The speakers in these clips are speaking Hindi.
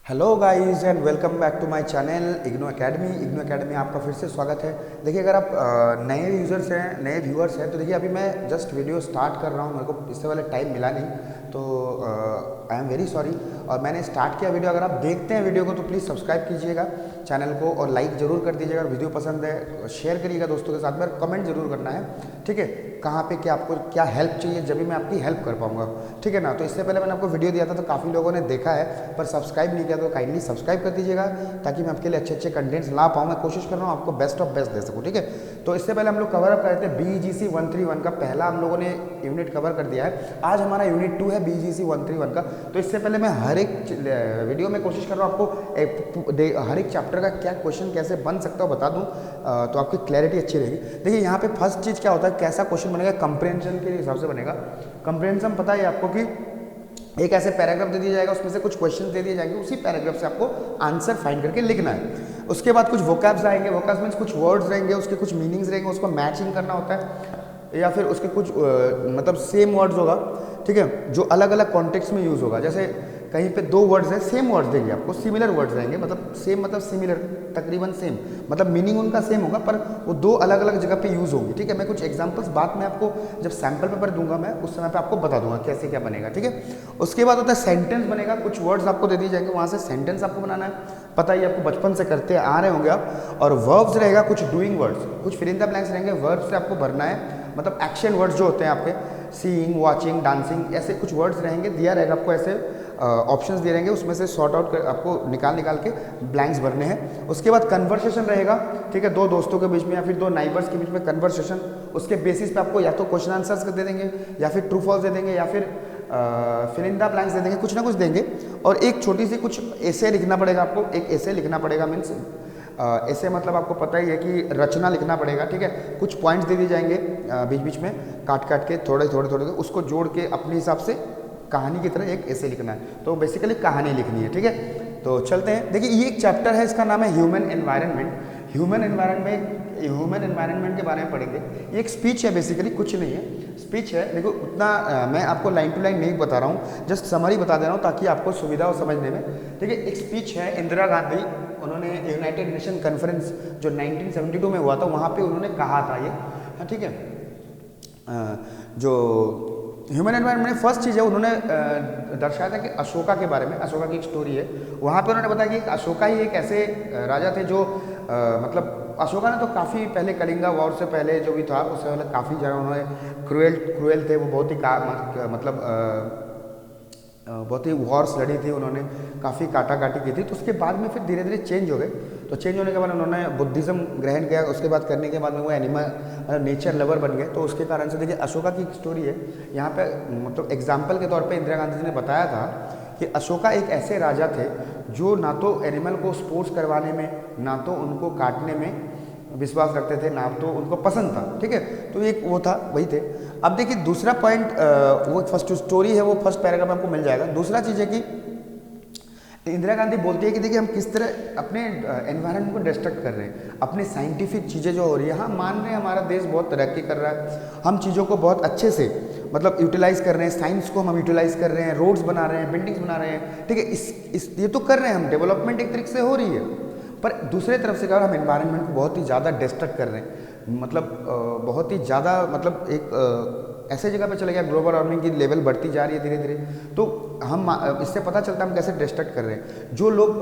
Hello guys and welcome back to my channel IGNOU academy आपका फिर से स्वागत है। देखिए, अगर आप नए यूज़र्स हैं, नए व्यूअर्स हैं, तो देखिए अभी मैं जस्ट वीडियो स्टार्ट कर रहा हूँ। मेरे को इससे पहले टाइम मिला नहीं, तो आई एम वेरी सॉरी। और मैंने स्टार्ट किया वीडियो। अगर आप देखते हैं वीडियो को तो प्लीज़ सब्सक्राइब कीजिएगा चैनल को और लाइक ज़रूर कर दीजिएगा। वीडियो पसंद है शेयर करिएगा दोस्तों के साथ में, कमेंट जरूर करना है, ठीक है। कहाँ पे क्या आपको क्या हेल्प चाहिए, जब भी मैं आपकी हेल्प कर पाऊंगा, ठीक है ना। तो इससे पहले मैंने आपको वीडियो दिया था तो काफ़ी लोगों ने देखा है पर सब्सक्राइब नहीं किया, तो काइंडली सब्सक्राइब कर दीजिएगा ताकि मैं आपके लिए अच्छे अच्छे कंटेंट्स ला पाऊँ। मैं कोशिश कर रहा हूँ आपको बेस्ट ऑफ बेस्ट दे सकूँ, ठीक है। तो इससे पहले हम लोग कवर अप कर रहे थे BGC 131 का पहला हम लोगों ने यूनिट कवर कर दिया है। आज हमारा यूनिट 2 है BGC 131 का। तो इससे पहले मैं हर एक वीडियो में कोशिश कर रहा हूँ आपको हर एक चैप्टर का क्या क्वेश्चन कैसे बन सकता है बता दूँ, तो आपकी क्लैरिटी अच्छी रहेगी। देखिए यहाँ पे फर्स्ट चीज़ क्या होता है, कैसा क्वेश्चन बनेगा, कंप्रेंशन के हिसाब से बनेगा। कंप्रेंशन पता है आपको कि एक ऐसे पैराग्राफ दे दिया जाएगा, उसमें से कुछ क्वेश्चन दे दिए जाएंगे, उसी पैराग्राफ से आपको आंसर फाइंड करके लिखना है। उसके बाद कुछ वोकैब्स आएंगे, वोकैब्स मीन्स कुछ वर्ड्स रहेंगे, उसके कुछ मीनिंग्स रहेंगे, उसको मैचिंग करना होता है, या फिर उसके कुछ मतलब सेम वर्ड्स होगा, ठीक है, जो अलग अलग कॉन्टेक्स्ट में यूज़ होगा। जैसे कहीं पे दो वर्ड्स हैं, सेम वर्ड्स देंगे आपको, सिमिलर वर्ड्स रहेंगे, मतलब सेम मतलब सिमिलर, तकरीबन सेम, मतलब मीनिंग उनका सेम होगा पर वो दो अलग अलग जगह पे यूज़ होंगी, ठीक है। मैं कुछ एग्जांपल्स बाद में आपको जब सैम्पल पेपर दूंगा मैं उस समय पे आपको बता दूंगा कैसे क्या बनेगा, ठीक है। उसके बाद होता है सेंटेंस बनेगा। कुछ वर्ड्स आपको दे दिए जाएंगे, वहाँ से सेंटेंस आपको बनाना है, पता ही आपको बचपन से करते आ रहे होंगे आप। और वर्ब्स रहेगा, कुछ डूइंग वर्ड्स, कुछ फिल इन द ब्लैंक्स रहेंगे, वर्ब्स से आपको भरना है, मतलब एक्शन वर्ड्स जो होते हैं आपके, सीइंग, वॉचिंग, डांसिंग, ऐसे कुछ वर्ड्स रहेंगे, दिया रहेगा आपको, ऐसे ऑप्शंस दिए रहेंगे, उसमें से सॉर्ट आउट कर आपको निकाल के ब्लैंक्स भरने हैं। उसके बाद कन्वर्सेशन रहेगा, ठीक है, दो दोस्तों के बीच में या फिर दो नाइबर्स के बीच में कन्वर्सेशन। उसके बेसिस पे आपको या तो क्वेश्चन आंसर्स दे देंगे, या फिर ट्रू फॉल्स दे देंगे, या फिर फिल इन द ब्लैंक्स दे देंगे, कुछ ना कुछ देंगे। और एक छोटी सी कुछ ऐसे लिखना पड़ेगा आपको, एक ऐसे लिखना पड़ेगा, मीन्स ऐसे मतलब आपको पता ही है कि रचना लिखना पड़ेगा, ठीक है। कुछ पॉइंट्स दे दिए जाएंगे बीच बीच में, काट काट के थोड़े थोड़े थोड़े, उसको जोड़ के अपने हिसाब से कहानी की तरह एक ऐसे लिखना है। तो बेसिकली कहानी लिखनी है, ठीक है। तो चलते हैं। देखिए ये एक चैप्टर है, इसका नाम है ह्यूमन एनवायरनमेंट। ह्यूमन एनवायरनमेंट के बारे में पढ़ेंगे। ये एक स्पीच है, बेसिकली कुछ नहीं है, स्पीच है। देखो उतना मैं आपको लाइन टू लाइन नहीं बता रहा हूँ, जस्ट समरी बता दे रहा हूँ ताकि आपको सुविधा हो समझने में। देखिए एक स्पीच है, इंदिरा गांधी, उन्होंने यूनाइटेड नेशन कॉन्फ्रेंस जो 1972 में हुआ था, वहाँ पे उन्होंने कहा था ये, हाँ ठीक है। जो ह्यूमन एनवायरनमेंट में फर्स्ट चीज़ है, उन्होंने दर्शाया था कि अशोका के बारे में, अशोका की एक स्टोरी है। वहाँ पे उन्होंने बताया कि अशोका ही एक ऐसे राजा थे जो मतलब अशोका ने तो काफ़ी पहले कलिंगा वॉर से पहले जो भी था उससे पहले काफ़ी ज़्यादा उन्होंने क्रूएल थे वो, बहुत ही मतलब बहुत ही वॉर्स लड़ी थी उन्होंने, काफ़ी काटा काटी की थी। तो उसके बाद में फिर धीरे धीरे चेंज हो गए। तो चेंज होने के बाद उन्होंने बुद्धिज़्म ग्रहण किया, उसके बाद करने के बाद में वो एनिमल नेचर लवर बन गए। तो उसके कारण से देखिए अशोका की एक स्टोरी है यहाँ पे, मतलब एग्जाम्पल के तौर पे इंदिरा गांधी जी ने बताया था कि अशोका एक ऐसे राजा थे जो ना तो एनिमल को स्पोर्ट्स करवाने में, ना तो उनको काटने में विश्वास रखते थे, ना तो उनको पसंद था, ठीक है। तो एक वो था, वही थे। अब देखिए दूसरा पॉइंट, वो फर्स्ट स्टोरी है, वो फर्स्ट पैराग्राफ में आपको मिल जाएगा। दूसरा चीज़ है कि इंदिरा गांधी बोलती है कि देखिए हम किस तरह अपने एनवायरनमेंट को डिस्ट्रक्ट कर रहे हैं, अपनी साइंटिफिक चीज़ें जो हो रही है, हम मान रहे हैं हमारा देश बहुत तरक्की कर रहा है, हम चीज़ों को बहुत अच्छे से मतलब यूटिलाइज कर रहे हैं, साइंस को हम यूटिलाइज कर रहे हैं, रोड्स बना रहे हैं, बिल्डिंग्स बना रहे हैं, ठीक है। इस ये तो कर रहे हैं हम, डेवलपमेंट एक तरीके से हो रही है, पर दूसरे तरफ से क्या हम एनवायरनमेंट को बहुत ही ज़्यादा डिस्ट्रक्ट कर रहे हैं, मतलब बहुत ही ज़्यादा, मतलब एक ऐसे जगह पे चले गया, ग्लोबल वार्मिंग की लेवल बढ़ती जा रही है धीरे धीरे। तो हम इससे पता चलता है हम कैसे डिस्ट्रक्ट कर रहे हैं। जो लोग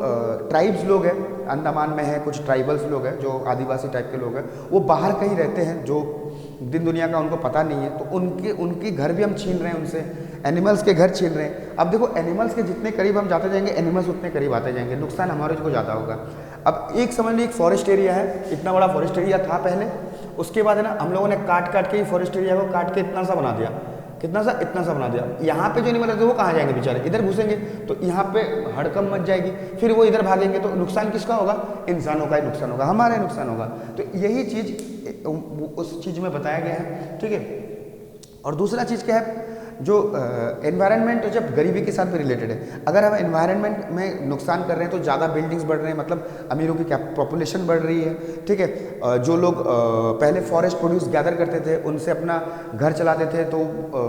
ट्राइब्स लोग हैं, अंडमान में है, कुछ ट्राइबल्स लोग हैं जो आदिवासी टाइप के लोग हैं, वो बाहर कहीं रहते हैं, जो दिन दुनिया का उनको पता नहीं है, तो उनके घर भी हम छीन रहे हैं उनसे, एनिमल्स के घर छीन रहे हैं। अब देखो एनिमल्स के जितने करीब हम जाते जाएंगे, एनिमल्स उतने करीब आते जाएंगे, नुकसान हमारे को ज़्यादा होगा। अब एक समझ लीजिए एक फॉरेस्ट एरिया है, इतना बड़ा फॉरेस्ट एरिया था पहले, उसके बाद है ना हम लोगों ने काट काट के ही फॉरेस्ट एरिया को काट के इतना सा बना दिया, कितना सा, इतना सा बना दिया। यहाँ पे जो एनिमल रहते हैं वो कहाँ जाएंगे बेचारे, इधर घुसेंगे तो यहाँ पे हड़कम मच जाएगी, फिर वो इधर भागेंगे तो नुकसान किसका होगा, इंसानों का ही नुकसान होगा, हमारा ही नुकसान होगा। तो यही चीज़ उस चीज़ में बताया गया है, ठीक है। और दूसरा चीज़ क्या है, जो एनवायरनमेंट जब गरीबी के साथ भी रिलेटेड है, अगर हम एनवायरनमेंट में नुकसान कर रहे हैं तो ज़्यादा बिल्डिंग्स बढ़ रहे हैं, मतलब अमीरों की पॉपुलेशन बढ़ रही है, ठीक है। जो लोग पहले फॉरेस्ट प्रोड्यूस गैदर करते थे, उनसे अपना घर चलाते थे, तो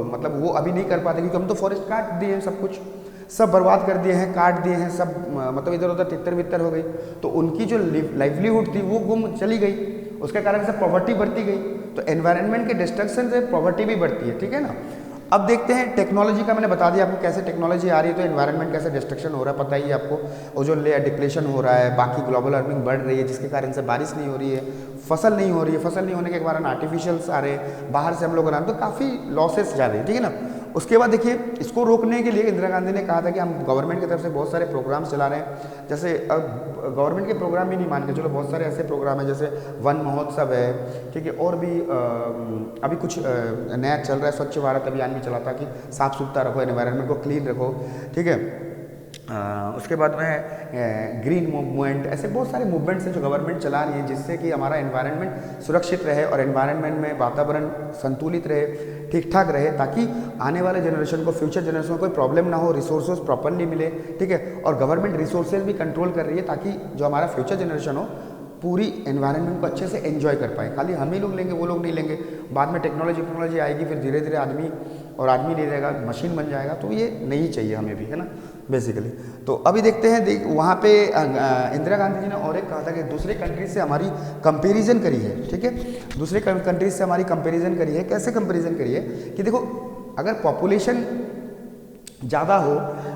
मतलब वो अभी नहीं कर पाते क्योंकि हम तो फॉरेस्ट काट दिए सब कुछ। सब बर्बाद कर दिए हैं, काट दिए हैं, सब मतलब इधर उधर तितर बितर हो गई, तो उनकी जो लाइवलीहुड थी वो गुम चली गई, उसके कारण से पॉवर्टी बढ़ती गई। तो एनवायरनमेंट के डिस्ट्रक्शन से पॉवर्टी भी बढ़ती है, ठीक है ना। अब देखते हैं टेक्नोलॉजी का, मैंने बता दिया आपको कैसे टेक्नोलॉजी आ रही है तो एनवायरनमेंट कैसे डिस्ट्रक्शन हो रहा है, पता ही है आपको। ओजोन लेयर डिप्लेशन हो रहा है, बाकी ग्लोबल वार्मिंग बढ़ रही है जिसके कारण से बारिश नहीं हो रही है, फसल नहीं हो रही है, फसल नहीं होने के कारण आर्टिफिशियल्स आ रहे हैं बाहर से हम लोग बना, तो काफ़ी लॉसेस जा रही है, ठीक है ना। उसके बाद देखिए, इसको रोकने के लिए इंदिरा गांधी ने कहा था कि हम गवर्नमेंट की तरफ से बहुत सारे प्रोग्राम्स चला रहे हैं। जैसे अब गवर्नमेंट के प्रोग्राम भी नहीं मान के चलो, बहुत सारे ऐसे प्रोग्राम हैं जैसे वन महोत्सव है, ठीक है, और भी अभी कुछ नया चल रहा है, स्वच्छ भारत अभियान भी चला था कि साफ सुथरा रखो, एनवायरनमेंट को क्लीन रखो, ठीक है। उसके बाद में ग्रीन मूवमेंट, ऐसे बहुत सारे मूवमेंट्स हैं जो गवर्नमेंट चला रही है जिससे कि हमारा एनवायरनमेंट सुरक्षित रहे और एनवायरनमेंट में वातावरण संतुलित रहे, ठीक ठाक रहे, ताकि आने वाले जनरेशन को, फ्यूचर जनरेशन को कोई प्रॉब्लम ना हो, रिसोर्सेज प्रॉपरली मिले, ठीक है। और गवर्नमेंट रिसोर्सेज भी कंट्रोल कर रही है ताकि जो हमारा फ्यूचर जनरेशन हो पूरी एनवायरनमेंट को अच्छे से एंजॉय कर पाए। खाली हम ही लोग लेंगे, वो लोग नहीं लेंगे, बाद में टेक्नोलॉजी आएगी, फिर धीरे धीरे आदमी नहीं रहेगा, मशीन बन जाएगा, तो ये नहीं चाहिए हमें भी, है ना, बेसिकली। तो अभी देखते हैं, वहाँ पे इंदिरा गांधी जी ने और एक कहा था कि दूसरे कंट्रीज से हमारी कंपेरिजन करी है, ठीक है, दूसरे कंट्रीज से हमारी कंपेरिजन करी है। कैसे कंपेरिजन करी है कि देखो, अगर पॉपुलेशन ज़्यादा हो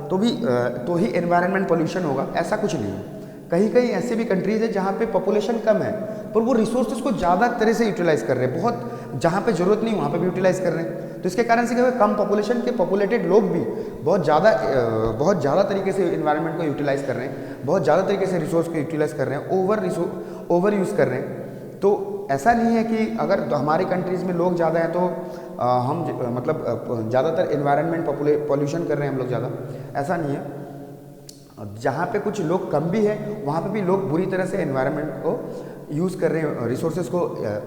तो ही एनवायरनमेंट पोल्यूशन होगा, ऐसा कुछ नहीं है। कहीं कहीं ऐसे भी कंट्रीज है जहाँ पे पॉपुलेशन कम है पर वो रिसोर्सेज को ज़्यादा तरह से यूटिलाइज कर रहे हैं, बहुत जहाँ पे जरूरत नहीं वहाँ पे भी यूटिलाइज कर रहे हैं। तो इसके कारण से क्या है, कम पॉपुलेशन के पॉपुलेटेड लोग भी बहुत ज़्यादा तरीके से एनवायरनमेंट को यूटिलाइज कर रहे हैं, बहुत ज़्यादा तरीके से रिसोर्स को यूटिलाइज कर रहे हैं, ओवर यूज़ कर रहे हैं। तो ऐसा नहीं है कि अगर हमारी कंट्रीज़ में लोग ज़्यादा हैं तो हम मतलब ज़्यादातर एनवायरनमेंट पॉल्यूशन कर रहे हैं हम लोग ज़्यादा, ऐसा नहीं है। जहाँ पे कुछ लोग कम भी है वहाँ पे भी लोग बुरी तरह से एनवायरनमेंट को यूज़ कर रहे हैं, रिसोर्सेज को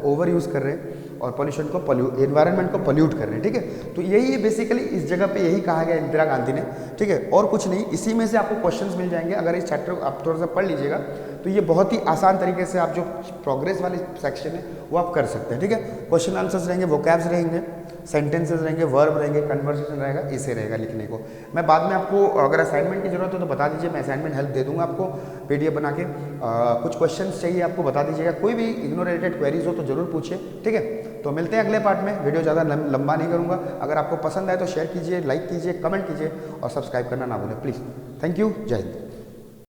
ओवर यूज़ कर रहे हैं और पोल्यूशन को एनवायरनमेंट को पोल्यूट कर रहे हैं, ठीक है। तो यही है बेसिकली, इस जगह पे यही कहा गया इंदिरा गांधी ने, ठीक है, और कुछ नहीं। इसी में से आपको क्वेश्चंस मिल जाएंगे, अगर इस चैप्टर को आप थोड़ा सा पढ़ लीजिएगा तो ये बहुत ही आसान तरीके से आप जो प्रोग्रेस वाली सेक्शन है वो आप कर सकते हैं, ठीक है। क्वेश्चन आंसर्स रहेंगे, वोकैब्स रहेंगे, सेंटेंसेस रहेंगे, वर्ब रहेंगे, कन्वर्सेशन रहेगा, इसे रहेगा लिखने को। मैं बाद में आपको अगर असाइनमेंट की जरूरत हो तो बता दीजिए, मैं असाइनमेंट हेल्प दे दूंगा आपको पीडीएफ बना के। कुछ क्वेश्चंस चाहिए आपको बता दीजिएगा, कोई भी इग्नो रिलेटेड क्वेरीज हो तो जरूर पूछिए, ठीक है। तो मिलते हैं अगले पार्ट में, वीडियो ज़्यादा लंबा नहीं करूँगा। अगर आपको पसंद आए तो शेयर कीजिए, लाइक कीजिए, कमेंट कीजिए और सब्सक्राइब करना ना भूलें प्लीज़। थैंक यू, जय हिंद।